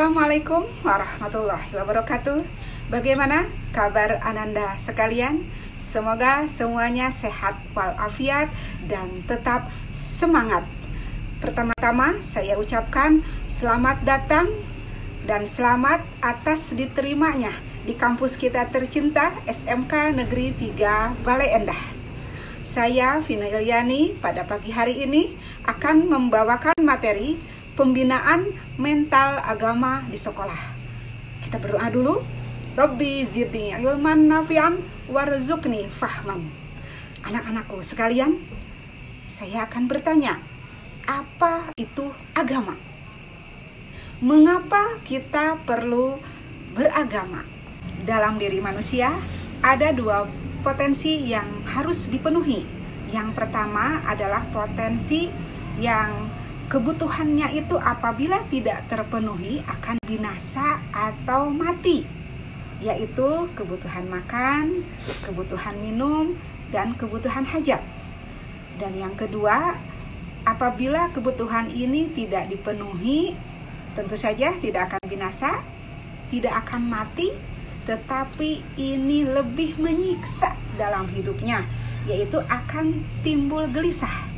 Assalamualaikum warahmatullahi wabarakatuh. Bagaimana kabar Ananda sekalian? Semoga semuanya sehat walafiat dan tetap semangat. Pertama-tama saya ucapkan selamat datang dan selamat atas diterimanya di kampus kita tercinta SMK Negeri 3 Bale Endah. Saya Vina Ilyani pada pagi hari ini akan membawakan materi pembinaan mental agama di sekolah. Kita berdoa dulu. Rabbi zidni ilman nafi'an warzuqni fahman. Anak-anakku sekalian, saya akan bertanya, apa itu agama? Mengapa kita perlu beragama? Dalam diri manusia ada dua potensi yang harus dipenuhi. Yang pertama adalah potensi yang kebutuhannya itu apabila tidak terpenuhi akan binasa atau mati, yaitu kebutuhan makan, kebutuhan minum, dan kebutuhan hajat. Dan yang kedua, apabila kebutuhan ini tidak dipenuhi, tentu saja tidak akan binasa, tidak akan mati, tetapi ini lebih menyiksa dalam hidupnya, yaitu akan timbul gelisah.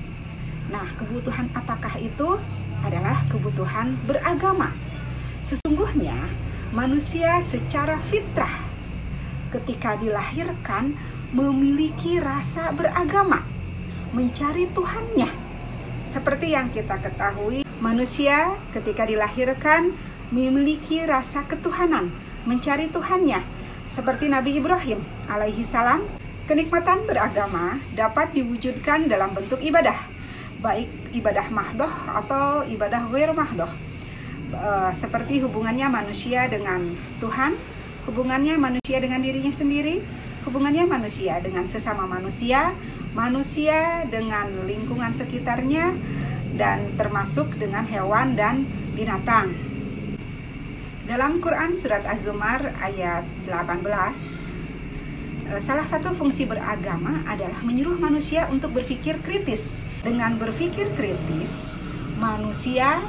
Nah, kebutuhan apakah itu? Adalah kebutuhan beragama. Sesungguhnya manusia secara fitrah ketika dilahirkan memiliki rasa beragama, mencari Tuhannya. Seperti yang kita ketahui, manusia ketika dilahirkan memiliki rasa ketuhanan, mencari Tuhannya. Seperti Nabi Ibrahim alaihi salam, kenikmatan beragama dapat diwujudkan dalam bentuk ibadah, baik ibadah mahdoh atau ibadah ghair mahdoh. Seperti hubungannya manusia dengan Tuhan, hubungannya manusia dengan dirinya sendiri, hubungannya manusia dengan sesama manusia, manusia dengan lingkungan sekitarnya, dan termasuk dengan hewan dan binatang. Dalam Quran Surat Az-Zumar ayat 18, salah satu fungsi beragama adalah menyuruh manusia untuk berpikir kritis. Dengan berpikir kritis, manusia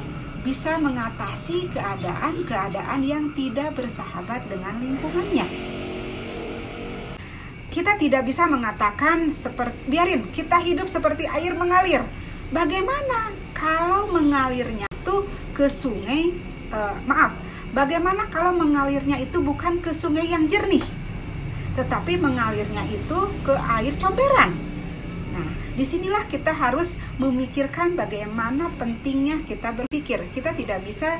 bisa mengatasi keadaan-keadaan yang tidak bersahabat dengan lingkungannya. Kita tidak bisa mengatakan biarin kita hidup seperti air mengalir. Bagaimana kalau mengalirnya itu ke sungai, bagaimana kalau mengalirnya itu bukan ke sungai yang jernih, tetapi mengalirnya itu ke air comberan. Nah, disinilah kita harus memikirkan bagaimana pentingnya kita berpikir. Kita tidak bisa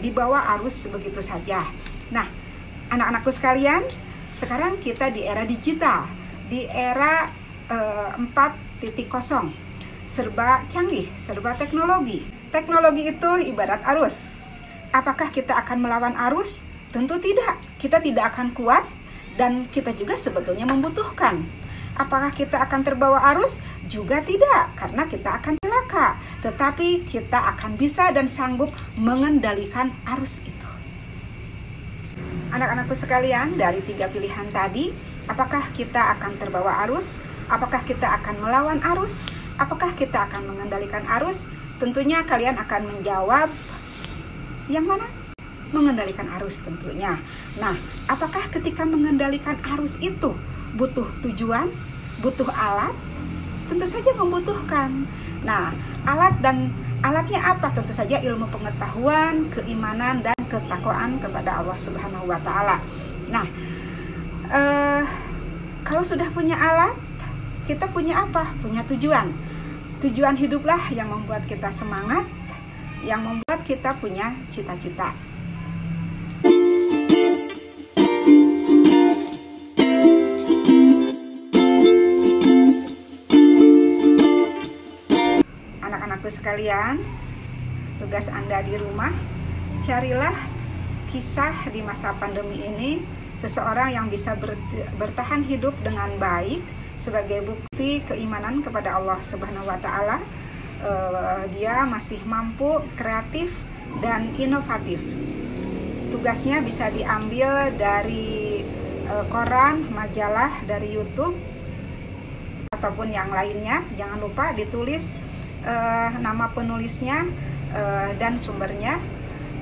dibawa arus begitu saja. Nah, anak-anakku sekalian, sekarang kita di era digital, di era 4.0, serba canggih, serba teknologi. Teknologi itu ibarat arus. Apakah kita akan melawan arus? Tentu tidak. Kita tidak akan kuat dan kita juga sebetulnya membutuhkan. Apakah kita akan terbawa arus? Juga tidak, karena kita akan celaka. Tetapi kita akan bisa dan sanggup mengendalikan arus itu. Anak-anakku sekalian, dari 3 pilihan tadi, apakah kita akan terbawa arus? Apakah kita akan melawan arus? Apakah kita akan mengendalikan arus? Tentunya kalian akan menjawab yang mana? Mengendalikan arus tentunya. Nah, apakah ketika mengendalikan arus itu butuh tujuan, butuh alat? Tentu saja membutuhkan. Nah, alatnya apa? Tentu saja ilmu pengetahuan, keimanan, dan ketakwaan kepada Allah Subhanahu wa Ta'ala. Nah, kalau sudah punya alat, kita punya apa? Punya tujuan. Tujuan hiduplah yang membuat kita semangat, yang membuat kita punya cita-cita. Sekalian, tugas Anda di rumah, carilah kisah di masa pandemi ini seseorang yang bisa bertahan hidup dengan baik sebagai bukti keimanan kepada Allah Subhanahu wa Ta'ala. Dia masih mampu, kreatif, dan inovatif. Tugasnya bisa diambil dari koran, majalah, dari YouTube, ataupun yang lainnya. Jangan lupa ditulis nama penulisnya dan sumbernya.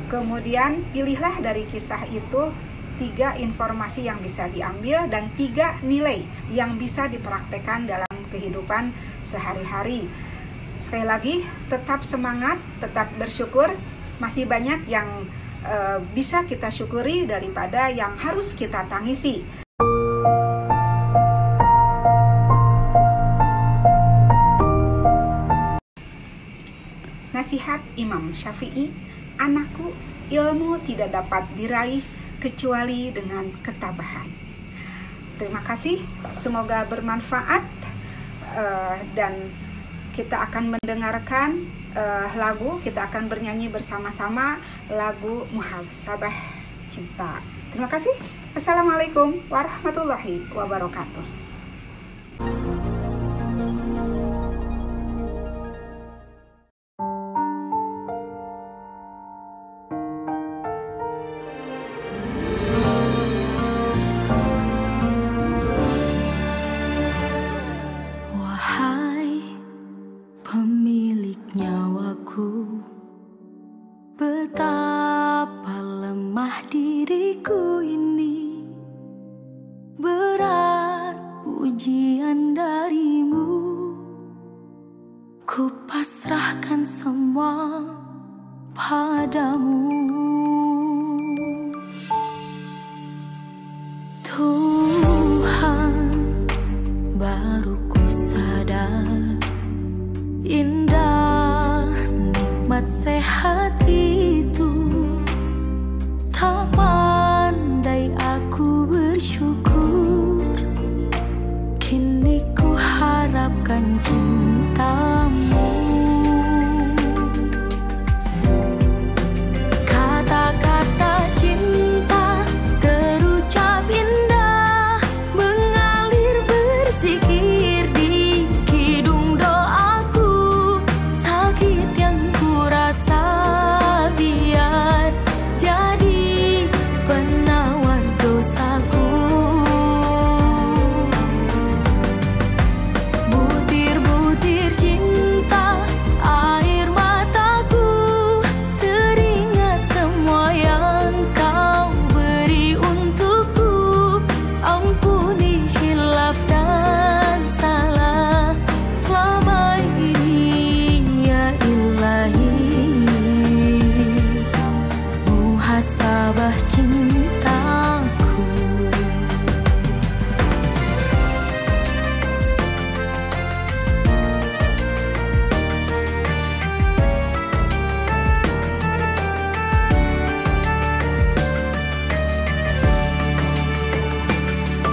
Kemudian pilihlah dari kisah itu 3 informasi yang bisa diambil dan 3 nilai yang bisa dipraktekkan dalam kehidupan sehari-hari. Sekali lagi, tetap semangat, tetap bersyukur. Masih banyak yang bisa kita syukuri daripada yang harus kita tangisi. Nasihat Imam Syafi'i, anakku, ilmu tidak dapat diraih kecuali dengan ketabahan. Terima kasih, semoga bermanfaat, dan kita akan mendengarkan lagu, kita akan bernyanyi bersama-sama lagu Muhasabah Cinta. Terima kasih. Assalamualaikum warahmatullahi wabarakatuh. Pemilik nyawaku, betapa lemah diriku ini, berat ujian darimu, ku pasrahkan semua padamu. Tuhan, baru ku sadar indah nikmat sehat itu, tak pandai aku bersyukur. Kini ku harapkan cintamu. Kata-kata cinta terucap indah, mengalir berzikir di kidung doaku. Sakit yang ku rasa biar jadi penawar dosaku. Butir-butir cinta, air mataku, teringat semua yang kau beri untukku. Ampuni hilaf dan salah selama ini, ya Ilahi. Muhasabah cintaku.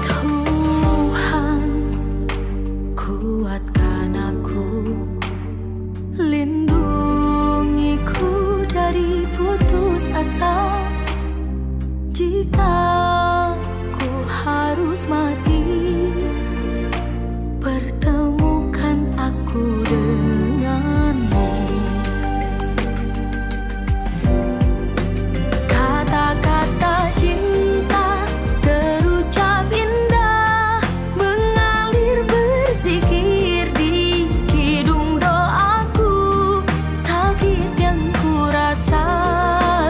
Tuhan, kuatkan aku, lindungiku dari putus asa. Jika ku harus mati, pertemukan aku denganmu. Kata-kata cinta terucap indah, mengalir berzikir di kidung doaku. Sakit yang ku rasa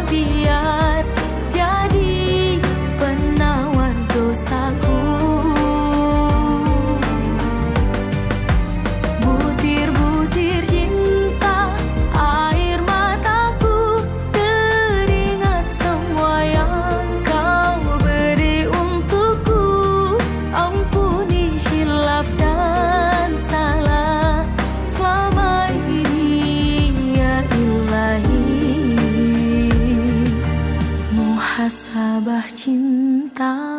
biar jadi penawar dosaku. Butir-butir cinta, air mataku, teringat semua yang kau beri untukku. Ampuni hilaf dan salah selama ini, ya Ilahi. Muhasabah cinta.